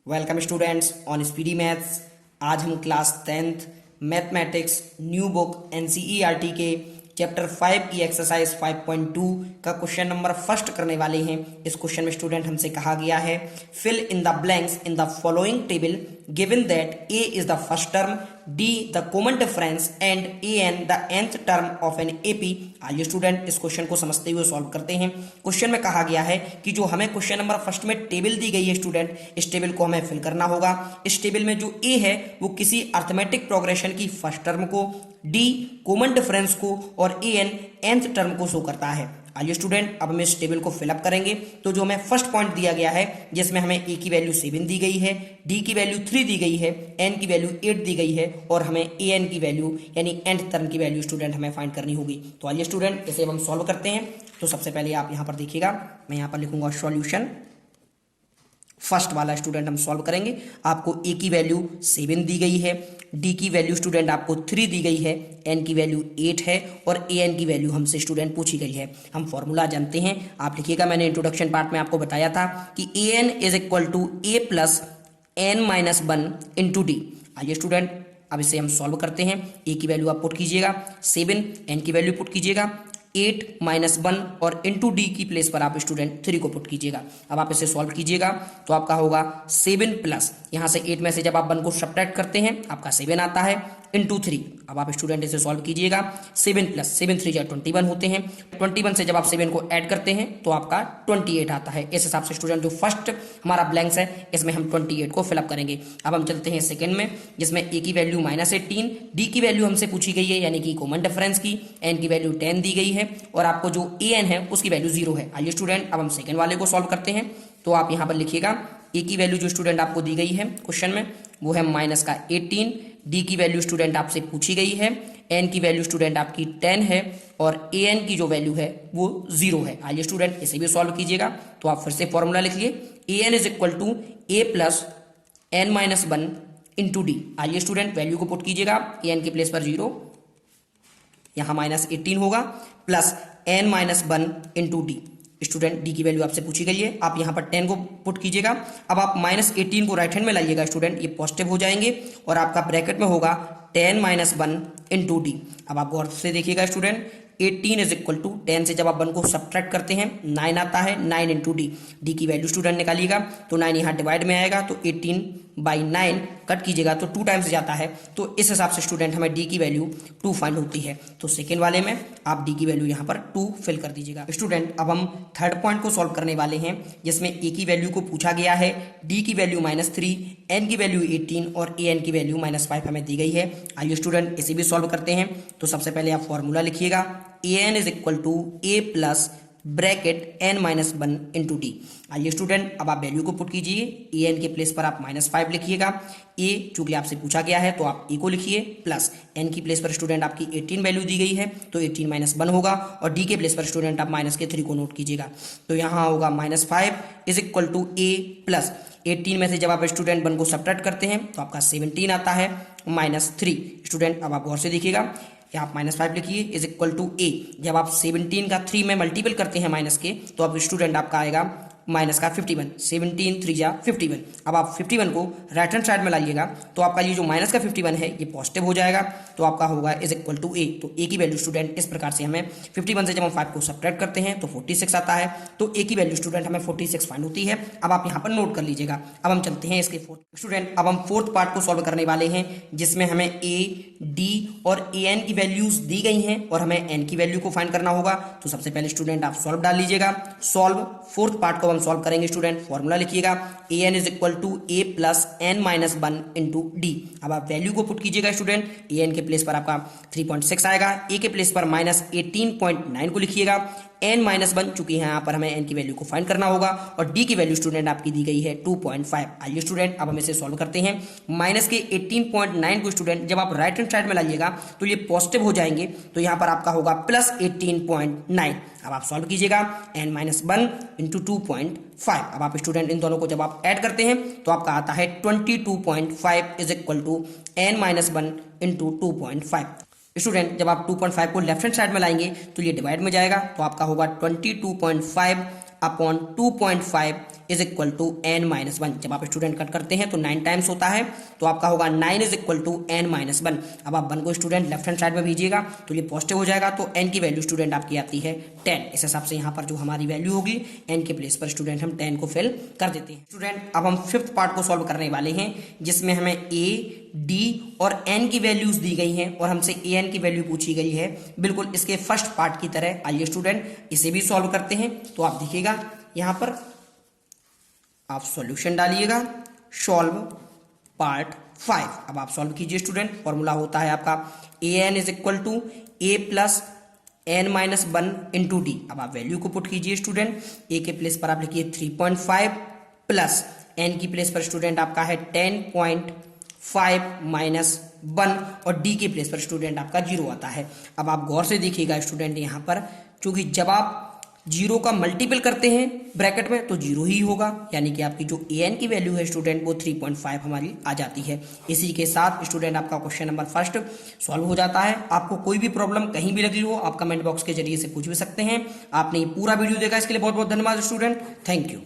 Welcome students on speedy maths. आज हम class 10th mathematics new book NCERT के chapter 5 की एक्सरसाइज 5.2 का क्वेश्चन नंबर फर्स्ट करने वाले हैं। इस क्वेश्चन में स्टूडेंट हमसे कहा गया है fill in the blanks in the following table given that a is the first term, d the common difference and a n the nth term of an AP. आइए स्टूडेंट इस question को समझते हुए solve करते हैं। Question में कहा गया है कि जो हमें क्वेश्चन नंबर फर्स्ट में टेबल दी गई है स्टूडेंट, इस टेबल को हमें फिल करना होगा। इस टेबल में जो ए है वो किसी अर्थमेटिक प्रोग्रेशन की फर्स्ट टर्म को, डी कॉमन डिफरेंस को और ए एन nth टर्म को शो करता है। आइए स्टूडेंट अब हम इस टेबल को फिलअप करेंगे। तो जो हमें फर्स्ट पॉइंट दिया गया है जिसमें हमें ए की वैल्यू 7 दी गई है, डी की वैल्यू 3 दी गई है, एन की वैल्यू 8 दी गई है और हमें ए एन की वैल्यू यानी nth टर्म की वैल्यू स्टूडेंट हमें फाइंड करनी होगी। तो आइए स्टूडेंट इसे हम सॉल्व करते हैं। तो सबसे पहले आप यहाँ पर देखिएगा, मैं यहाँ पर लिखूंगा सॉल्यूशन। फर्स्ट वाला स्टूडेंट हम सॉल्व करेंगे। आपको ए की वैल्यू 7 दी गई है, डी की वैल्यू स्टूडेंट आपको 3 दी गई है, एन की वैल्यू 8 है और ए एन की वैल्यू हमसे स्टूडेंट पूछी गई है। हम फॉर्मूला जानते हैं, आप लिखिएगा। मैंने इंट्रोडक्शन पार्ट में आपको बताया था कि A N is equal to A plus N minus 1 into D. आइए स्टूडेंट अब इसे हम सॉल्व करते हैं। ए की वैल्यू आप पुट कीजिएगा 7, एन की वैल्यू पुट कीजिएगा 8 माइनस 1 और इंटू डी की प्लेस पर आप स्टूडेंट 3 को पुट कीजिएगा। अब आप इसे सॉल्व कीजिएगा तो आपका होगा 7 प्लस यहाँ से 8 में से जब आप 1 को सब्ट्रैक्ट करते हैं आपका 7 आता है इंटू 3। अब आप स्टूडेंट इसे सॉल्व कीजिएगा। 7 प्लस 7 3 21 होते हैं। 21 से जब आप 7 को ऐड करते हैं तो आपका 28 आता है। इस हिसाब से स्टूडेंट जो फर्स्ट हमारा ब्लैंक्स है इसमें हम 28 को फिलअप करेंगे। अब हम चलते हैं सेकंड में, जिसमें ए की वैल्यू -18, डी की वैल्यू हमसे पूछी गई है यानी कि कॉमन डिफरेंस की, एन की वैल्यू 10 दी गई है और आपको जो ए एन है उसकी वैल्यू 0 है। आइए स्टूडेंट अब हम सेकंड वाले को सॉल्व करते हैं। तो आप यहाँ पर लिखिएगा ए की वैल्यू जो स्टूडेंट आपको दी गई है क्वेश्चन में वो है -18, डी की वैल्यू स्टूडेंट आपसे पूछी गई है, एन की वैल्यू स्टूडेंट आपकी 10 है और ए एन की जो वैल्यू है वो 0 है। आइए स्टूडेंट इसे भी सॉल्व कीजिएगा। तो आप फिर से फॉर्मूला लिखिए, A N is equal to A plus N minus 1 into D. आइए स्टूडेंट वैल्यू को पुट कीजिएगा, ए एन की प्लेस पर 0, यहाँ -18 होगा plus N minus 1 into d. Student d की वैल्यू आपसे पूछी गई है, आप यहाँ पर 10 को पुट कीजिएगा। अब आप -18 को राइट हैंड में लाइएगा स्टूडेंट, ये पॉजिटिव हो जाएंगे और आपका ब्रैकेट में होगा 10 माइनस 1 इंटू डी। अब आप गौर से देखिएगा स्टूडेंट, 18 इज इक्वल टू 10 से जब आप 1 को सब्ट्रैक्ट करते हैं 9 आता है, 9 इंटू डी। डी की वैल्यू स्टूडेंट निकालिएगा तो 9 यहाँ डिवाइड में आएगा तो 18/9 कट कीजिएगा तो 2 टाइम्स जाता है। तो इस हिसाब से स्टूडेंट हमें डी की वैल्यू 2 फाइंड होती है। तो सेकेंड वाले में आप डी की वैल्यू यहाँ पर 2 फिल कर दीजिएगा। स्टूडेंट अब हम थर्ड पॉइंट को सॉल्व करने वाले हैं, जिसमें ए की वैल्यू को पूछा गया है, डी की वैल्यू -3, एन की वैल्यू 18 और ए एन की वैल्यू -5 हमें दी गई है। आइए स्टूडेंट इसे भी सॉल्व करते हैं। तो सबसे पहले आप फॉर्मूला लिखिएगा, A N is equal to A plus bracket N minus 1 into D. आइए स्टूडेंट अब आप वैल्यू को पुट कीजिए, ए एन के प्लेस पर आप -5 लिखिएगा, ए चूंकि आपसे पूछा गया है तो आप ए को लिखिए, प्लस एन की प्लेस पर स्टूडेंट आपकी 18 वैल्यू दी गई है तो 18 माइनस 1 होगा और डी के प्लेस पर स्टूडेंट आप -3 को नोट कीजिएगा। तो यहाँ होगा -5 is equal to A plus 18 में से जब आप स्टूडेंट 1 को सब्ट्रैक्ट करते हैं तो आपका 17 आता है -3। स्टूडेंट अब आप गौर से देखिएगा, आप -5 लिखिए इज इक्वल टू ए। जब आप 17 का 3 में मल्टीपल करते हैं माइनस के तो अब स्टूडेंट आपका आएगा माइनस का 51, 17 3 जा 51। अब आप 51 को राइट हैंड साइड में लाइएगा तो आपका ये जो माइनस का 51 है ये पॉजिटिव हो जाएगा तो आपका होगा इज इक्वल टू ए। तो ए की वैल्यू स्टूडेंट इस प्रकार से हमें 51 से जब हम 5 को सब्ट्रैक्ट करते हैं तो 46 आता है। तो ए की वैल्यू स्टूडेंट हमें 46 फाइंड होती है। अब आप यहाँ पर नोट कर लीजिएगा। अब हम चलते हैं इसके फोर्थ। स्टूडेंट अब हम फोर्थ पार्ट को सॉल्व करने वाले हैं, जिसमें हमें ए, डी और ए एन की वैल्यूज दी गई हैं और हमें एन की वैल्यू को फाइंड करना होगा। तो सबसे पहले स्टूडेंट आप सॉल्व डाल लीजिएगा। सॉल्व फोर्थ पार्ट को हम सॉल्व करेंगे स्टूडेंट। फॉर्मूला लिखिएगा, A N is equal to A plus N minus 1 into D. अब आप वैल्यू को पुट कीजिएगा स्टूडेंट, ए एन के प्लेस पर आपका 3.6 आएगा, ए के प्लेस पर -18.9 को लिखिएगा, एन माइनस 1 चूंकि यहाँ पर हमें एन की वैल्यू को फाइंड करना होगा और डी की वैल्यू स्टूडेंट आपकी दी गई है 2.5। आइए स्टूडेंट अब हम इसे सॉल्व करते हैं। माइनस के 18.9 को स्टूडेंट जब आप राइट हैंड साइड में लाइएगा तो ये पॉजिटिव हो जाएंगे तो यहाँ पर आपका होगा प्लस 18.9। अब आप सॉल्व कीजिएगा, n माइनस 1 इंटू 2.5। अब आप स्टूडेंट इन दोनों को जब आप ऐड करते हैं तो आपका आता है 22.5 is equal to n minus 1 into 2.5। Student जब आप 2.5 को लेफ्ट हैंड साइड में लाएंगे तो ये डिवाइड में जाएगा तो आपका होगा 22.5 upon 2.5 is equal to n-1। जब आप स्टूडेंट कट करते हैं तो 9 टाइम्स होता है, तो आपका होगा 9 इज इक्वल टू n-1। अब आप 1 को स्टूडेंट लेफ्ट हैंड साइड में भेजिएगा तो ये पॉजिटिव हो जाएगा, तो n की वैल्यू स्टूडेंट आपकी आती है 10। इस हिसाब से यहाँ पर जो हमारी वैल्यू होगी n के प्लेस पर स्टूडेंट हम 10 को फिल कर देते हैं। स्टूडेंट अब हम फिफ्थ पार्ट को सॉल्व करने वाले हैं, जिसमें हमें a, d और n की वैल्यूज दी गई हैं और हमसे an की वैल्यू पूछी गई है, बिल्कुल इसके फर्स्ट पार्ट की तरह। आइए स्टूडेंट इसे भी सॉल्व करते हैं। तो आप देखिएगा यहां पर आप सॉल्यूशन डालिएगा, सॉल्व पार्ट 5। अब आप सॉल्व कीजिए स्टूडेंट। फॉर्मूला होता है आपका an is equal to a plus n-1 into D. अब आप वैल्यू को पुट कीजिए स्टूडेंट। a के प्लेस पर आप लिखिए 3.5 प्लस n की प्लेस पर स्टूडेंट आपका है 10.5-1 और d के प्लेस पर स्टूडेंट आपका 0 आता है। अब आप गौर से देखिएगा स्टूडेंट यहाँ पर, क्योंकि जब आप 0 का मल्टीपल करते हैं ब्रैकेट में तो 0 ही होगा, यानी कि आपकी जो an की वैल्यू है स्टूडेंट वो 3.5 हमारी आ जाती है। इसी के साथ स्टूडेंट आपका क्वेश्चन नंबर फर्स्ट सॉल्व हो जाता है। आपको कोई भी प्रॉब्लम कहीं भी लगी हो आप कमेंट बॉक्स के जरिए से पूछ भी सकते हैं। आपने ये पूरा वीडियो देखा, इसके लिए बहुत बहुत धन्यवाद स्टूडेंट। Thank you.